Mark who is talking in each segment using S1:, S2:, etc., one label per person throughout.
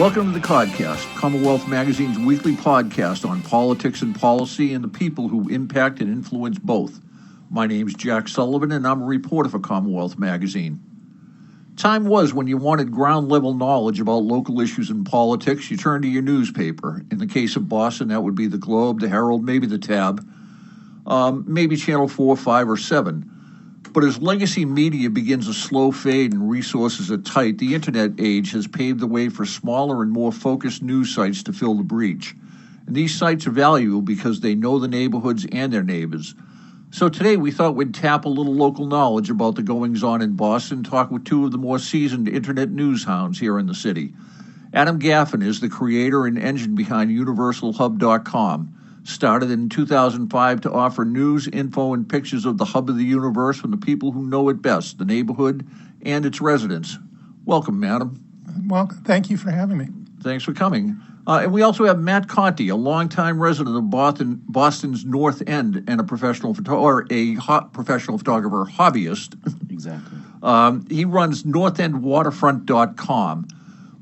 S1: Welcome to the Codcast, Commonwealth Magazine's weekly podcast on politics and policy and the people who impact and influence both. My name's Jack Sullivan, and I'm a reporter for Commonwealth Magazine. Time was when you wanted ground-level knowledge about local issues and politics, you turned to your newspaper. In the case of Boston, that would be the Globe, the Herald, maybe the Tab, maybe Channel 4, 5, or 7. But as legacy media begins a slow fade and resources are tight, the internet age has paved the way for smaller and more focused news sites to fill the breach. And these sites are valuable because they know the neighborhoods and their neighbors. So today we thought we'd tap a little local knowledge about the goings-on in Boston, talk with two of the more seasoned internet news hounds here in the city. Adam Gaffin is the creator and engine behind UniversalHub.com. Started in 2005 to offer news, info, and pictures of the hub of the universe from the people who know it best, the neighborhood and its residents. Welcome, madam.
S2: Well, thank you for having me.
S1: Thanks for coming. And we also have Matt Conti, a longtime resident of Boston's North End and a professional professional photographer hobbyist.
S3: Exactly.
S1: He runs NorthEndWaterfront.com.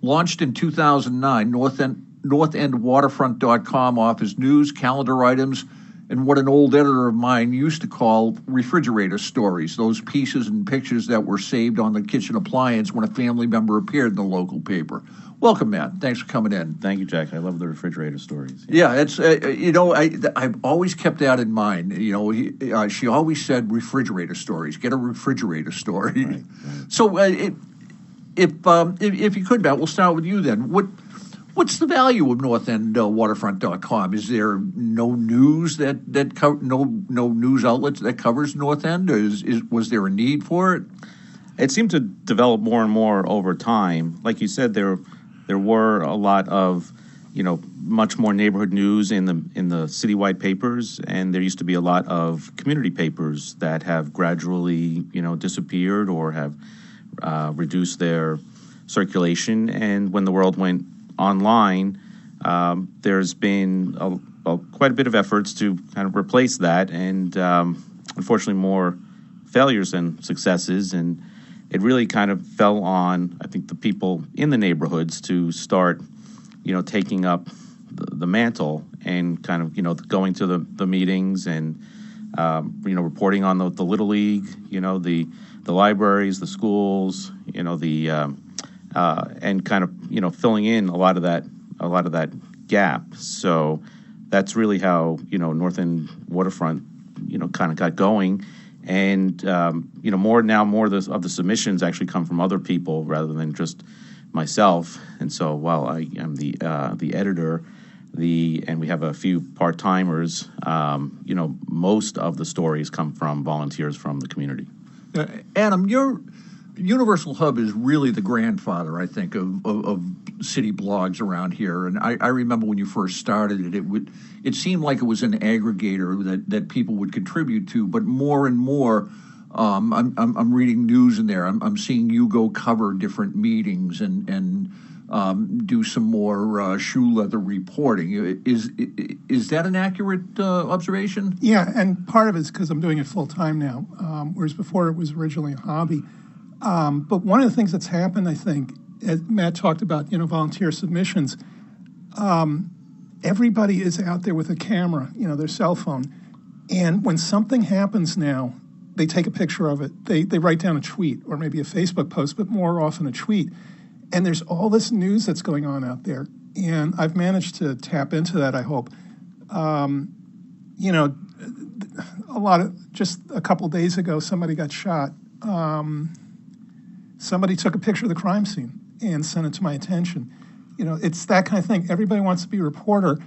S1: Launched in 2009, NorthEndWaterfront.com offers news, calendar items, and what an old editor of mine used to call refrigerator stories, those pieces and pictures that were saved on the kitchen appliance when a family member appeared in the local paper. Welcome, Matt. Thanks for coming in.
S3: Thank you, Jack. I love the refrigerator stories.
S1: Yeah, it's I've always kept that in mind. She always said refrigerator stories. Get a refrigerator story.
S3: Right.
S1: So, if you could, Matt, we'll start with you then. What's the value of NorthEndWaterfront.com? Is there no news no news outlets that covers North End? Or was there a need for it?
S3: It seemed to develop more and more over time. Like you said, there were a lot of, much more neighborhood news in the citywide papers, and there used to be a lot of community papers that have gradually, disappeared or have reduced their circulation. And when the world went online, there's been quite a bit of efforts to kind of replace that, and unfortunately more failures than successes. And it really kind of fell on, I think, the people in the neighborhoods to start, taking up the mantle and kind of, going to the meetings and, reporting on the Little League, the libraries, the schools, and kind of, filling in a lot of that gap. So that's really how, North End Waterfront, kind of got going. And, more of the submissions actually come from other people rather than just myself. And so while I am the editor, and we have a few part-timers, most of the stories come from volunteers from the community.
S1: Adam, your Universal Hub is really the grandfather, I think, of city blogs around here. And I remember when you first started it, it seemed like it was an aggregator that people would contribute to. But more and more, I'm reading news in there. I'm seeing you go cover different meetings and do some more shoe leather reporting. Is that an accurate observation?
S2: Yeah, and part of it's because I'm doing it full time now, whereas before it was originally a hobby. But one of the things that's happened, I think, as Matt talked about, volunteer submissions, everybody is out there with a camera, their cell phone. And when something happens now, they take a picture of it. They write down a tweet or maybe a Facebook post, but more often a tweet. And there's all this news that's going on out there. And I've managed to tap into that, I hope. Just a couple of days ago, somebody got shot. Somebody took a picture of the crime scene and sent it to my attention. It's that kind of thing. Everybody wants to be a reporter,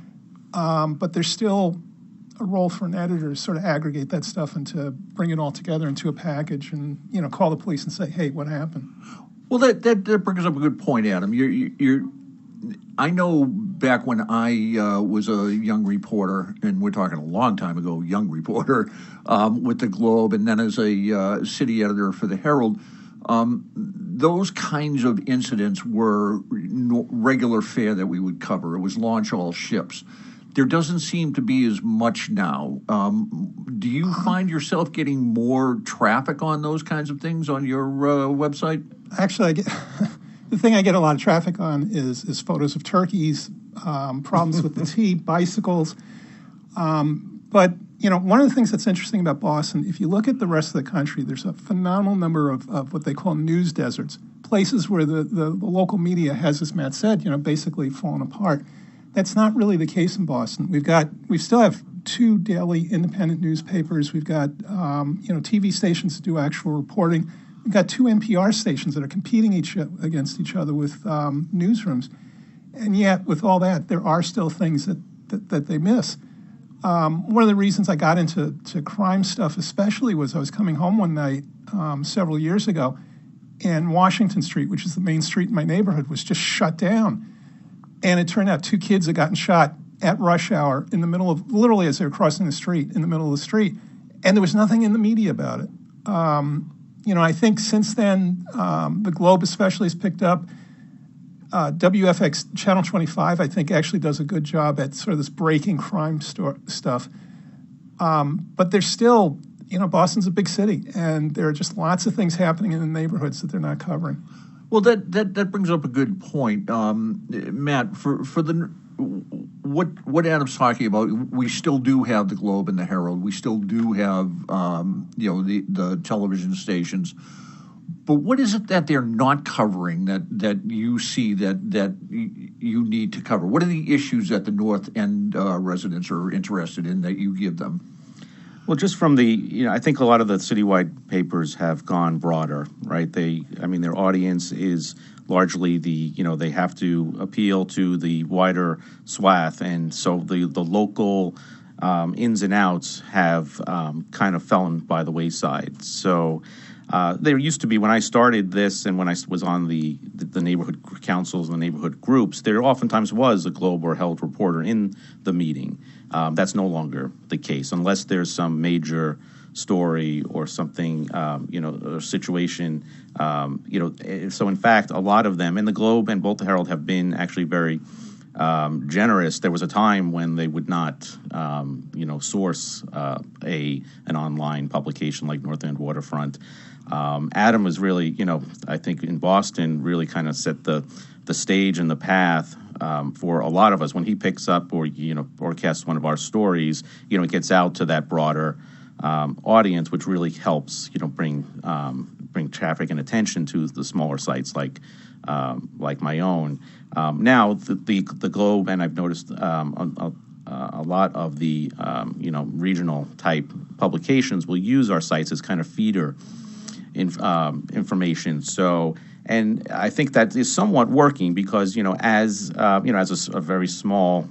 S2: but there's still a role for an editor to sort of aggregate that stuff and to bring it all together into a package and, call the police and say, hey, what happened?
S1: Well, that brings up a good point, Adam. I know back when I was a young reporter, and we're talking a long time ago, young reporter, with the Globe, and then as a city editor for the Herald, those kinds of incidents were regular fare that we would cover. It was launch all ships. There doesn't seem to be as much now. Do you find yourself getting more traffic on those kinds of things on your website?
S2: Actually, The thing I get a lot of traffic on is photos of turkeys, problems with the tea, bicycles. But, one of the things that's interesting about Boston, if you look at the rest of the country, there's a phenomenal number of what they call news deserts, places where the local media has, as Matt said, basically fallen apart. That's not really the case in Boston. We still have 2 daily independent newspapers. We've got, TV stations that do actual reporting. We've got 2 NPR stations that are competing against each other with newsrooms. And yet, with all that, there are still things that they miss. One of the reasons I got into crime stuff especially was I was coming home one night several years ago, and Washington Street, which is the main street in my neighborhood, was just shut down. And it turned out 2 kids had gotten shot at rush hour in the middle of, literally as they were crossing the street, in the middle of the street. And there was nothing in the media about it. I think since then, the Globe especially has picked up. WFX Channel 25, I think, actually does a good job at sort of this breaking crime stuff. But there's still, Boston's a big city, and there are just lots of things happening in the neighborhoods that they're not covering.
S1: Well, that brings up a good point, Matt. For what Adam's talking about, we still do have the Globe and the Herald. We still do have the television stations. But what is it that they're not covering that you see that you need to cover? What are the issues that the North End residents are interested in that you give them?
S3: Well, just from I think a lot of the citywide papers have gone broader, right? Their audience is largely they have to appeal to the wider swath, and so the local ins and outs have kind of fallen by the wayside. So there used to be, when I started this and when I was on the neighborhood councils and the neighborhood groups, there oftentimes was a Globe or Herald reporter in the meeting. That's no longer the case unless there's some major story or something, or situation. So in fact, a lot of them, and the Globe and both the Herald have been actually very generous. There was a time when they would not, source an online publication like North End Waterfront. Adam was really, I think in Boston, really kind of set the stage and the path for a lot of us. When he picks up or broadcasts one of our stories, it gets out to that broader audience, which really helps, bring traffic and attention to the smaller sites like my own. Now the Globe, and I've noticed a lot of the regional type publications will use our sites as kind of feeder information. So, and I think that is somewhat working because as a very small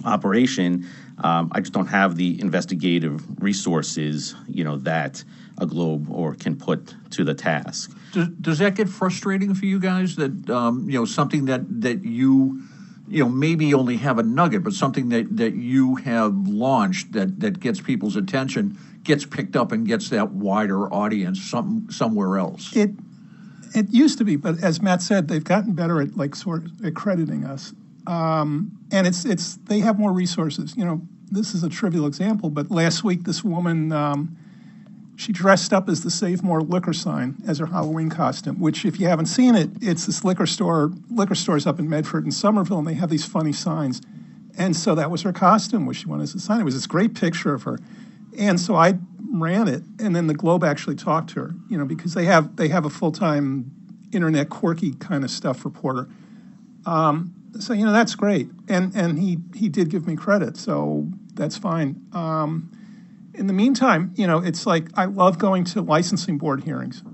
S3: operation, I just don't have the investigative resources that a Globe or can put to the task.
S1: Does that get frustrating for you guys that something that you maybe only have a nugget, but something that you have launched that gets people's attention gets picked up and gets that wider audience somewhere else?
S2: It used to be, but as Matt said, they've gotten better at sort of accrediting us, and it's they have more resources. This is a trivial example, but last week this woman. She dressed up as the Save More liquor sign as her Halloween costume, which, if you haven't seen it, it's this liquor stores up in Medford and Somerville, and they have these funny signs. And so that was her costume, which she wanted as a sign. It was this great picture of her. And so I ran it, and then the Globe actually talked to her, because they have a full-time internet quirky kind of stuff reporter. So, that's great. And he did give me credit, so that's fine. In the meantime, it's like I love going to licensing board hearings.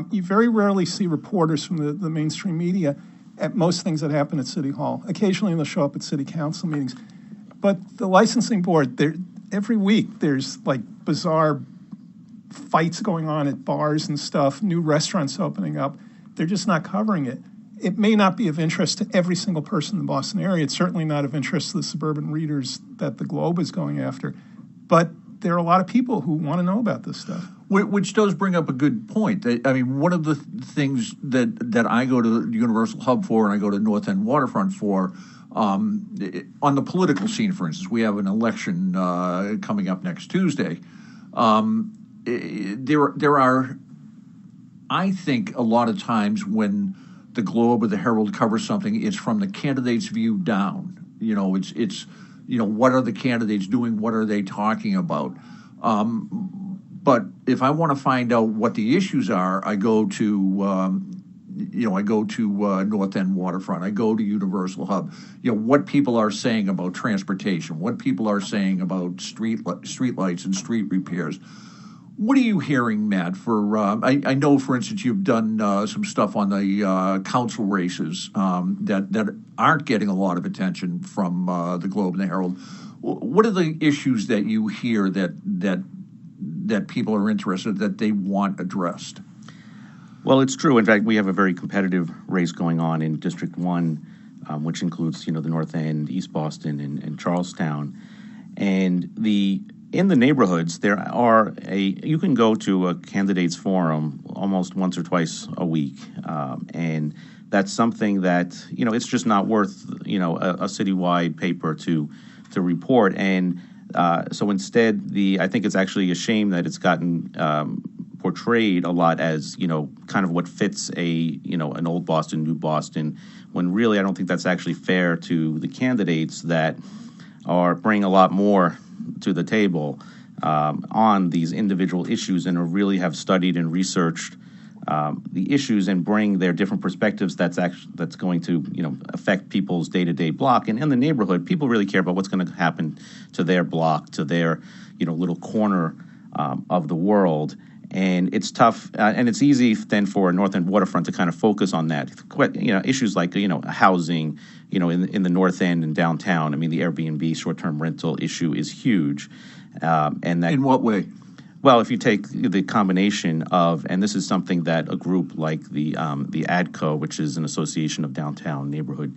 S2: You very rarely see reporters from the mainstream media at most things that happen at City Hall. Occasionally they'll show up at city council meetings. But the licensing board, every week there's like bizarre fights going on at bars and stuff, new restaurants opening up. They're just not covering it. It may not be of interest to every single person in the Boston area. It's certainly not of interest to the suburban readers that the Globe is going after. But there are a lot of people who want to know about this stuff.
S1: Which does bring up a good point. One of the things that I go to Universal Hub for and I go to North End Waterfront for, on the political scene, for instance, we have an election coming up next Tuesday. There are, I think, a lot of times when the Globe or the Herald covers something, it's from the candidate's view down. It's what are the candidates doing? What are they talking about? But if I want to find out what the issues are, I go to North End Waterfront. I go to Universal Hub. What people are saying about transportation, what people are saying about street lights and street repairs. What are you hearing, Matt? I know, for instance, you've done some stuff on the council races that aren't getting a lot of attention from the Globe and the Herald. What are the issues that you hear that people are interested, that they want addressed?
S3: Well, it's true. In fact, we have a very competitive race going on in District 1, which includes, the North End, East Boston, and Charlestown. And in the neighborhoods, you can go to a candidates forum almost once or twice a week. And that's something that, it's just not worth, a citywide paper to report. And so instead, I think it's actually a shame that it's gotten portrayed a lot as, kind of what fits an old Boston, new Boston, when really I don't think that's actually fair to the candidates that are bringing a lot more to the table on these individual issues and really have studied and researched the issues and bring their different perspectives that's going to affect people's day-to-day block. And in the neighborhood, people really care about what's going to happen to their block, to their little corner of the world. And it's tough, and it's easy then for North End Waterfront to kind of focus on that. Issues like housing, in the North End and downtown. I mean, the Airbnb short-term rental issue is huge, and that.
S1: In what way?
S3: Well, if you take the combination of, and this is something that a group like the ADCO, which is an association of downtown neighborhood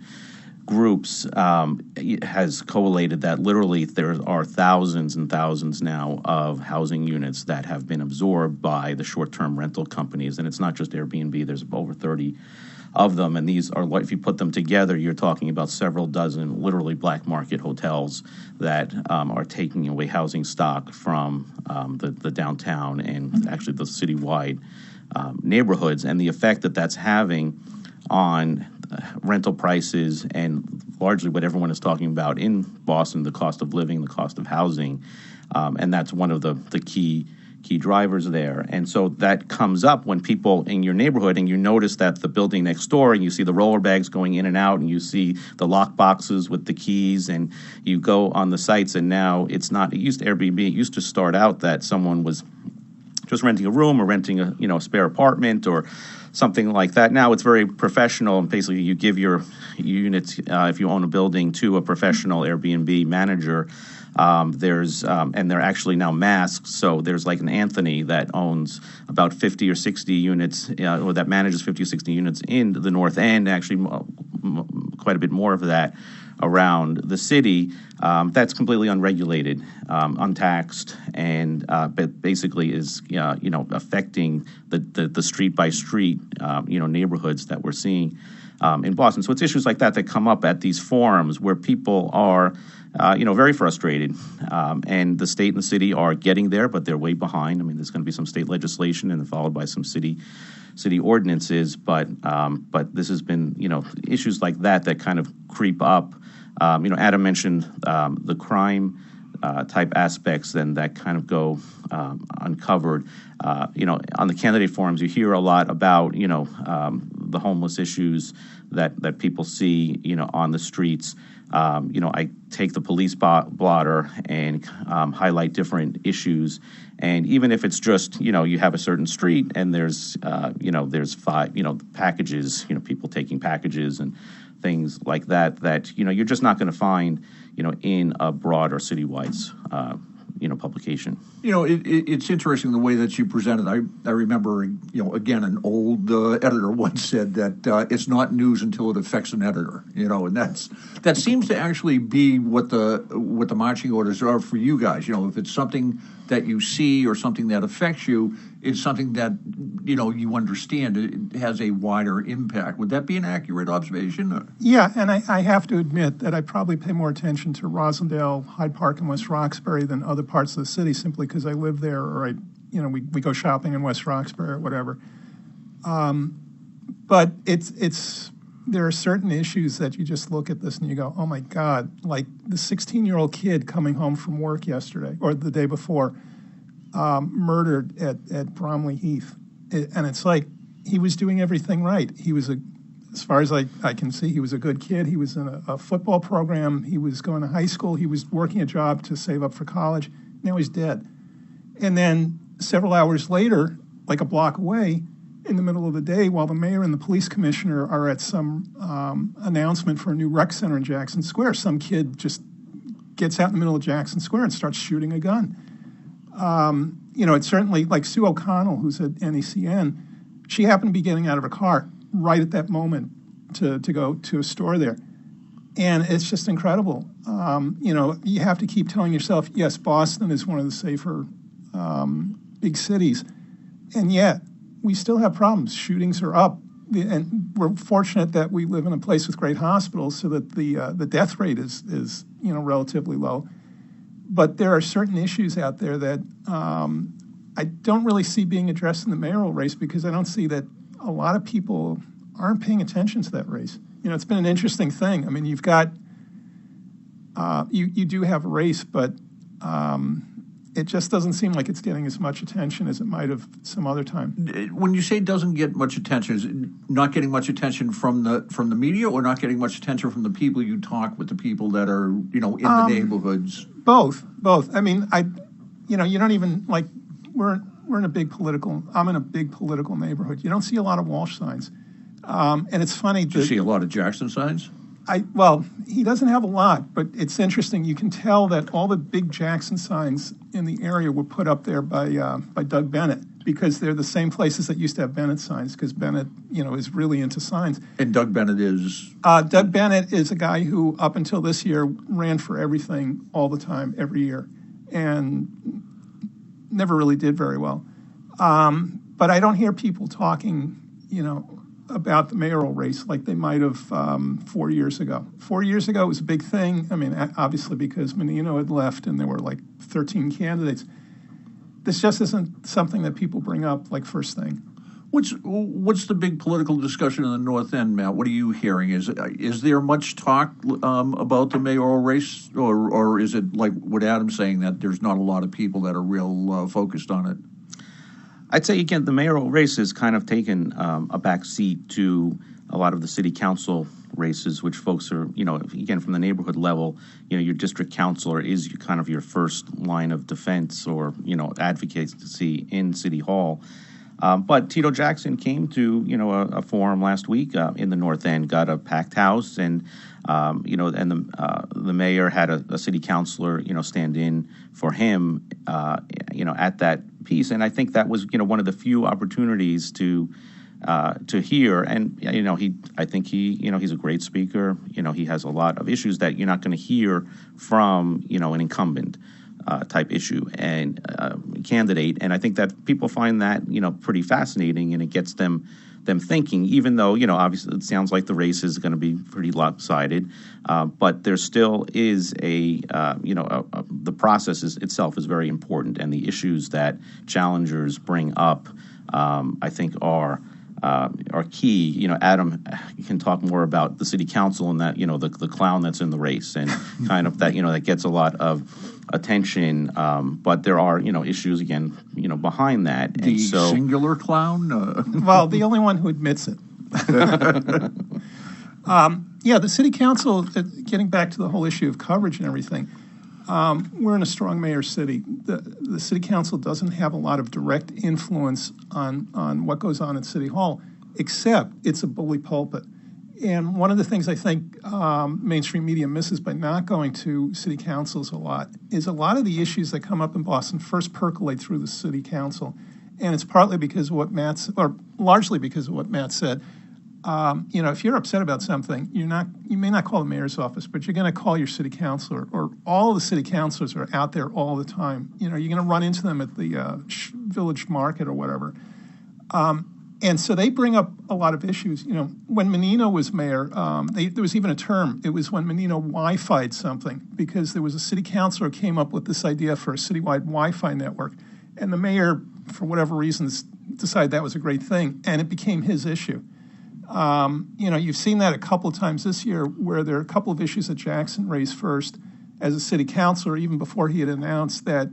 S3: groups, has collated that literally there are thousands and thousands now of housing units that have been absorbed by the short-term rental companies. And it's not just Airbnb, there's over 30 of them. And these are, if you put them together, you're talking about several dozen literally black market hotels that are taking away housing stock from the downtown and actually the citywide neighborhoods, and the effect that that's having on rental prices and largely what everyone is talking about in Boston, the cost of living, the cost of housing, and that's one of the key drivers there. And so that comes up when people in your neighborhood, and you notice that the building next door, and you see the roller bags going in and out, and you see the lock boxes with the keys, and you go on the sites, and now it's not, Airbnb, it used to start out that someone was just renting a room or renting a spare apartment or something like that. Now it's very professional, and basically you give your units, if you own a building, to a professional Airbnb manager. And they're actually now masked. So there's like an Anthony that owns about 50 or 60 units, or that manages 50 or 60 units in the North End, actually quite a bit more of that around the city. That's completely unregulated, untaxed, and but basically is affecting the street by street neighborhoods that we're seeing in Boston. So it's issues like that come up at these forums where people are very frustrated, and the state and the city are getting there, but they're way behind. I mean, there's going to be some state legislation and followed by some city ordinances, but this has been issues like that kind of creep up. Adam mentioned the crime type aspects, then that kind of go uncovered. On the candidate forums, you hear a lot about the homeless issues that people see on the streets. I take the police blotter and highlight different issues, and even if it's just you have a certain street and there's five packages, people taking packages and things like that you're just not going to find in a broad or citywide publication.
S1: It's interesting the way that you presented. I remember, again, an old editor once said that it's not news until it affects an editor. And that seems to actually be what the marching orders are for you guys. If it's something that you see or something that affects you, it's something that you understand. It has a wider impact. Would that be an accurate observation?
S2: Yeah, and I have to admit that I probably pay more attention to Rosendale, Hyde Park, and West Roxbury than other parts of the city, simply because I live there, or we go shopping in West Roxbury or whatever. But there are certain issues that you just look at this and you go, oh my God, like the 16-year-old kid coming home from work yesterday or the day before, murdered at Bromley Heath. And it's like he was doing everything right. He was as far as I can see, he was a good kid. He was in a football program. He was going to high school. He was working a job to save up for college. Now he's dead. And then several hours later, like a block away, in the middle of the day, while the mayor and the police commissioner are at some announcement for a new rec center in Jackson Square, some kid just gets out in the middle of Jackson Square and starts shooting a gun. It's certainly like Sue O'Connell, who's at NECN. She happened to be getting out of her car right at that moment to go to a store there. And it's just incredible. You have to keep telling yourself, yes, Boston is one of the safer big cities. And yet, we still have problems. Shootings are up. And we're fortunate that we live in a place with great hospitals so that the death rate is relatively low. But there are certain issues out there that I don't really see being addressed in the mayoral race because I don't see that a lot of people aren't paying attention to that race. It's been an interesting thing. I mean, you've got, you do have a race, but it just doesn't seem like it's getting as much attention as it might have some other time.
S1: When you say it doesn't get much attention, is it not getting much attention from the media, or not getting much attention from the people you talk with, the people that are in the neighborhoods?
S2: Both. I mean, you don't even like I'm in a big political neighborhood. You don't see a lot of Walsh signs, and it's funny.
S1: Do you see a lot of Jackson signs?
S2: He doesn't have a lot, but it's interesting. You can tell that all the big Jackson signs in the area were put up there by Doug Bennett because they're the same places that used to have Bennett signs because Bennett, is really into signs.
S1: And Doug Bennett is?
S2: Doug Bennett is a guy who, up until this year, ran for everything all the time, every year, and never really did very well. But I don't hear people talking, about the mayoral race like they might have 4 years ago. 4 years ago, it was a big thing. I mean, obviously because Menino had left and there were like 13 candidates. This just isn't something that people bring up like first thing.
S1: What's the big political discussion in the North End, Matt? What are you hearing? Is there much talk about the mayoral race, or is it like what Adam's saying, that there's not a lot of people that are real focused on it?
S3: I'd say, again, the mayoral race has kind of taken a back seat to a lot of the city council races, which folks are, again, from the neighborhood level, your district councilor is kind of your first line of defense or, advocacy in City Hall. But Tito Jackson came to, a forum last week in the North End, got a packed house, and the mayor had a city councilor, stand in for him, at that piece. And I think that was, one of the few opportunities to hear. And, I think he's a great speaker. He has a lot of issues that you're not going to hear from, an incumbent type issue and candidate. And I think that people find that, pretty fascinating, and it gets them thinking, even though, obviously it sounds like the race is going to be pretty lopsided, but there still is the process itself is very important, and the issues that challengers bring up, I think are key. Adam can talk more about the city council and that, the clown that's in the race and kind of that, that gets a lot of attention. But there are, issues again, behind that.
S1: The singular clown?
S2: Well, the only one who admits it. The city council, getting back to the whole issue of coverage and everything, we're in a strong mayor city. The city council doesn't have a lot of direct influence on what goes on at City Hall, except it's a bully pulpit. And one of the things I think mainstream media misses by not going to city councils a lot is a lot of the issues that come up in Boston first percolate through the city council. And it's partly because of what largely because of what Matt said. If you're upset about something, you may not call the mayor's office, but you're going to call your city councilor, or all of the city councilors are out there all the time. You're going to run into them at the village market or whatever. And so they bring up a lot of issues. When Menino was mayor, there was even a term. It was when Menino Wi-Fi'd something, because there was a city councilor who came up with this idea for a citywide Wi-Fi network. And the mayor, for whatever reasons, decided that was a great thing, and it became his issue. You've seen that a couple of times this year where there are a couple of issues that Jackson raised first as a city councilor, even before he had announced that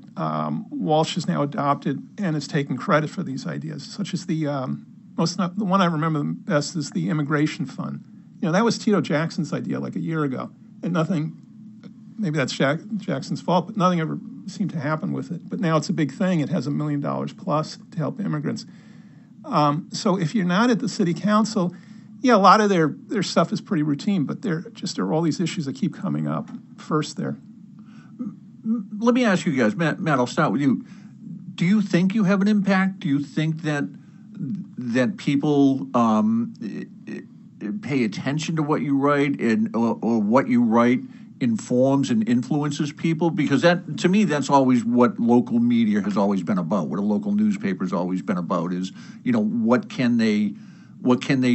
S2: Walsh has now adopted and is taking credit for these ideas, such as the one I remember the best is the immigration fund. That was Tito Jackson's idea like a year ago, and nothing, maybe that's Jackson's fault, but nothing ever seemed to happen with it. But now it's a big thing. It has $1 million plus to help immigrants. So if you're not at the city council, a lot of their stuff is pretty routine, but there are all these issues that keep coming up first there.
S1: Let me ask you guys, Matt, I'll start with you. Do you think you have an impact? Do you think that people pay attention to what you write or what you write informs and influences people? Because that, to me, that's always what local media has always been about, what a local newspaper has always been about is, what can they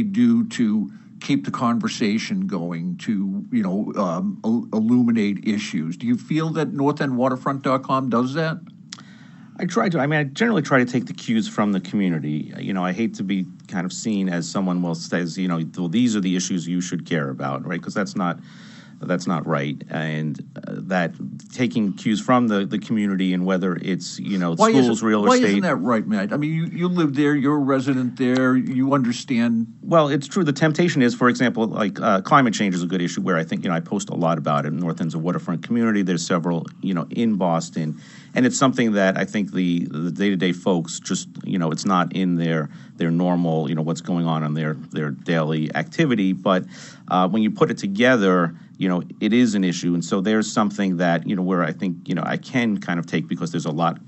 S1: do to keep the conversation going, to, illuminate issues? Do you feel that NorthEndWaterfront.com does that?
S3: I try to. I generally try to take the cues from the community. I hate to be kind of seen as someone who says, well, these are the issues you should care about, right? Because that's not right. And that taking cues from the community, and whether it's, schools, real estate.
S1: Why isn't that right, Matt? I mean, you live there, you're a resident there, you understand.
S3: Well, it's true. The temptation is, for example, like climate change is a good issue where I think, I post a lot about it in North End's waterfront community. There's several, in Boston. And it's something that I think the day-to-day folks just, it's not in their normal, what's going on in their daily activity. But when you put it together, it is an issue. And so there's something that, where I think, I can kind of take, because there's a lot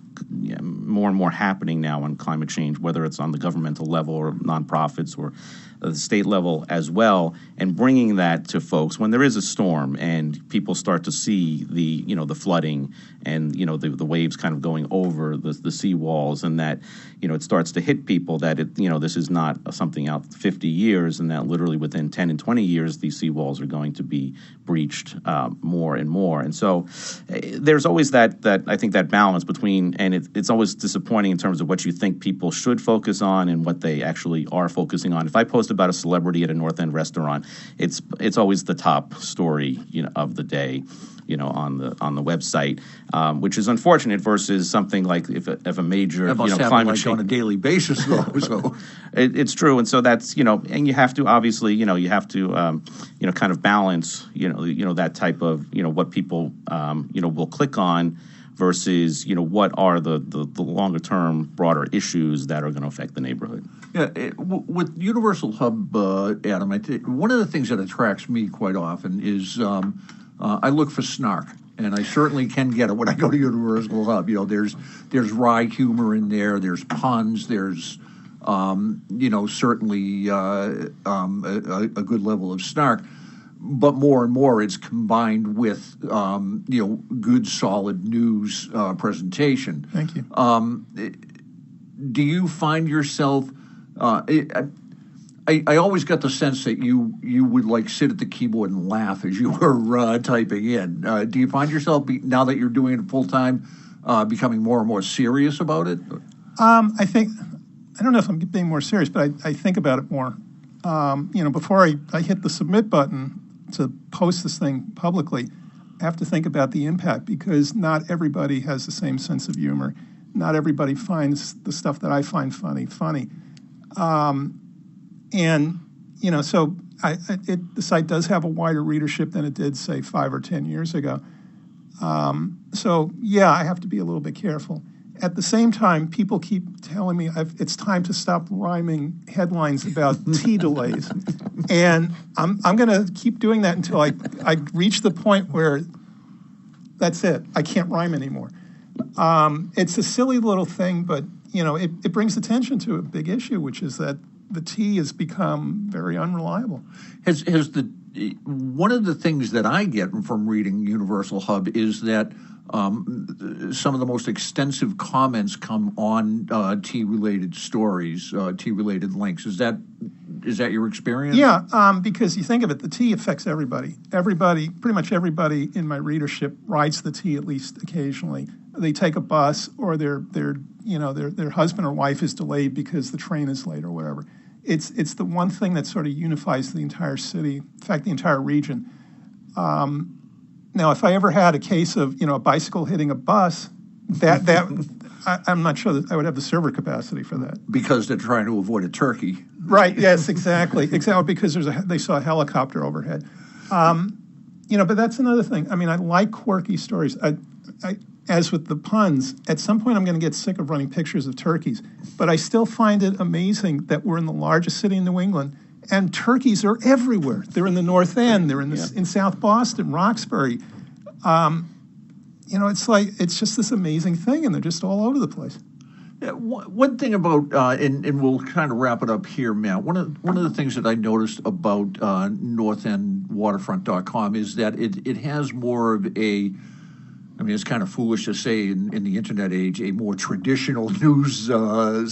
S3: more and more happening now on climate change, whether it's on the governmental level or nonprofits or the state level as well, and bringing that to folks when there is a storm and people start to see the flooding and the waves kind of going over the sea walls, and that it starts to hit people that this is not something out 50 years, and that literally within 10 and 20 years these sea walls are going to be breached more and more. And so there's always that I think that balance between, and it's always disappointing in terms of what you think people should focus on and what they actually are focusing on. If I post about a celebrity at a North End restaurant, it's always the top story of the day, on the website, which is unfortunate versus something like if a major climate change
S1: on a daily basis though. So
S3: it's true, and so that's and you have to obviously you have to kind of balance that type of what people will click on versus what are the longer term broader issues that are going to affect the neighborhood.
S1: Yeah, with Universal Hub, Adam, I think one of the things that attracts me quite often is I look for snark, and I certainly can get it when I go to Universal Hub. There's wry humor in there, there's puns, there's certainly a good level of snark. But more and more, it's combined with good, solid news presentation.
S2: Thank you.
S1: Do you find yourself? I always got the sense that you would like sit at the keyboard and laugh as you were typing in. Do you find yourself now that you're doing it full time, becoming more and more serious about it?
S2: I don't know if I'm being more serious, but I think about it more. Before I hit the submit button to post this thing publicly, I have to think about the impact, because not everybody has the same sense of humor. Not everybody finds the stuff that I find funny. So the site does have a wider readership than it did, say, 5 or 10 years ago. I have to be a little bit careful. At the same time, people keep telling me it's time to stop rhyming headlines about tea delays. And I'm going to keep doing that until I reach the point where that's it. I can't rhyme anymore. It's a silly little thing, but, it brings attention to a big issue, which is that the tea has become very unreliable.
S1: Has one of the things that I get from reading Universal Hub is that some of the most extensive comments come on tea-related stories, tea-related links. Is that your experience?
S2: Yeah, because you think of it, the tea affects everybody. Pretty much everybody in my readership rides the tea at least occasionally. They take a bus, or their husband or wife is delayed because the train is late or whatever. It's the one thing that sort of unifies the entire city, in fact, the entire region. Now, if I ever had a case of, a bicycle hitting a bus, I'm not sure that I would have the server capacity for that.
S1: Because they're trying to avoid a turkey.
S2: Right, yes, exactly. Because they saw a helicopter overhead. But that's another thing. I mean, I like quirky stories. As with the puns, at some point I'm going to get sick of running pictures of turkeys. But I still find it amazing that we're in the largest city in New England, and turkeys are everywhere. They're in the North End. They're in South Boston, Roxbury. It's just this amazing thing, and they're just all over the place.
S1: Yeah, one thing about, and we'll kind of wrap it up here, Matt. One of the things that I noticed about northendwaterfront.com is that it has more of a, I mean, it's kind of foolish to say in the internet age, a more traditional news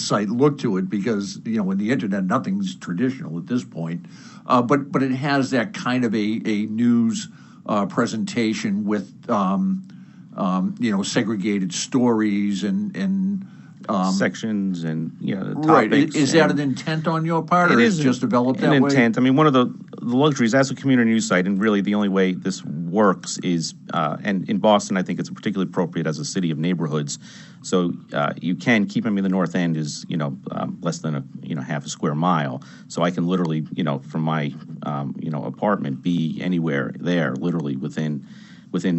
S1: site look to it, because, in the internet, nothing's traditional at this point. But it has that kind of a news presentation with, segregated stories and
S3: sections and
S1: right.
S3: topics.
S1: Is that an intent on your part, or is it just developed that way?
S3: An intent. I mean, one of the luxuries as a community news site, and really the only way this works is, and in Boston, I think it's particularly appropriate as a city of neighborhoods. So you can keep. I mean, the North End is less than a half a square mile. So I can literally from my apartment be anywhere there, literally within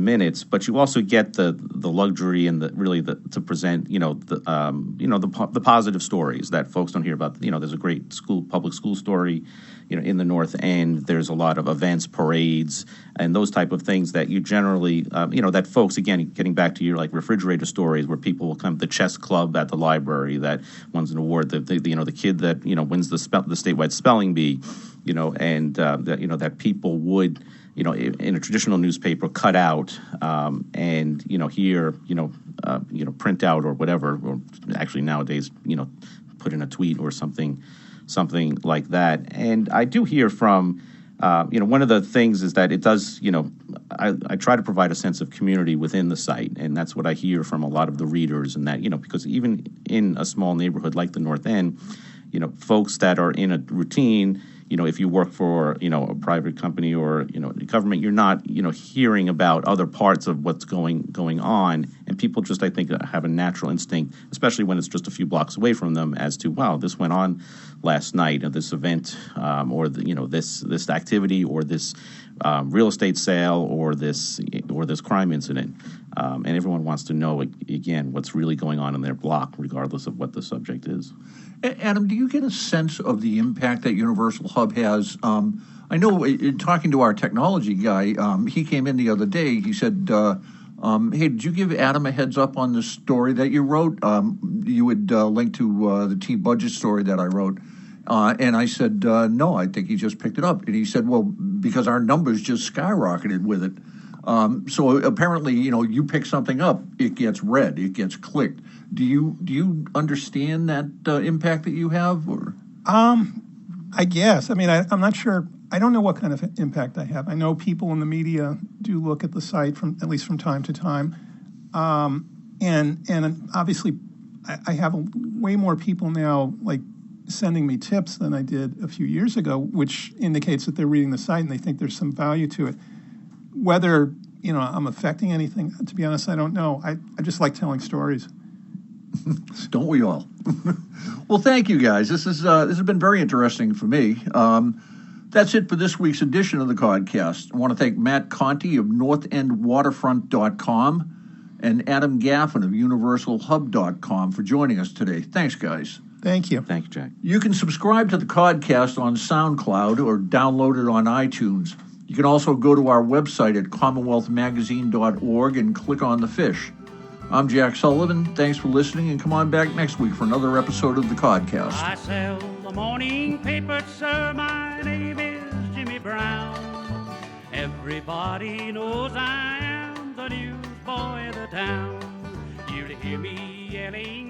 S3: minutes. But you also get the luxury and to present the positive stories that folks don't hear about. There's a great public school story in the North End. There's a lot of events, parades, and those type of things that you generally that folks, again, getting back to your refrigerator stories where people will come, the chess club at the library that wins an award, the kid that wins the statewide spelling bee, and that people would in a traditional newspaper cut out and here print out or whatever, or actually nowadays put in a tweet or something like that. And I do hear from one of the things is that it does I try to provide a sense of community within the site, and that's what I hear from a lot of the readers, and that because even in a small neighborhood like the North End, folks that are in a routine, if you work for, a private company or, government, you're not, hearing about other parts of what's going on. And people just, I think, have a natural instinct, especially when it's just a few blocks away from them, as to, wow, this went on last night, or this event, or this activity, or this real estate sale, or this crime incident. And everyone wants to know, again, what's really going on in their block, regardless of what the subject is.
S1: Adam, do you get a sense of the impact that Universal Hub has? I know, talking to our technology guy, he came in the other day. He said, hey, did you give Adam a heads up on the story that you wrote? You would link to the T-Budget story that I wrote. And I said, no, I think he just picked it up. And he said, well, because our numbers just skyrocketed with it. So apparently, you pick something up, it gets read, it gets clicked. Do you understand that impact that you have, or?
S2: I guess. I mean, I'm not sure. I don't know what kind of impact I have. I know people in the media do look at the site at least from time to time, and obviously, I have way more people now sending me tips than I did a few years ago, which indicates that they're reading the site and they think there's some value to it. Whether I'm affecting anything, to be honest, I don't know. I just like telling stories.
S1: Don't we all? Well, thank you guys. This has been very interesting for me. That's it for this week's edition of the podcast. I want to thank Matt Conti of northendwaterfront.com and Adam Gaffin of universalhub.com for joining us today. Thanks, guys.
S2: Thank you.
S3: Thank you, Jack.
S1: You can subscribe to the podcast on SoundCloud or download it on iTunes. You can also go to our website at commonwealthmagazine.org and click on the fish. I'm Jack Sullivan. Thanks for listening, and come on back next week for another episode of the podcast.
S4: I sell the morning paper, sir. My name is Jimmy Brown. Everybody knows I am the newsboy of the town. You'll hear me yelling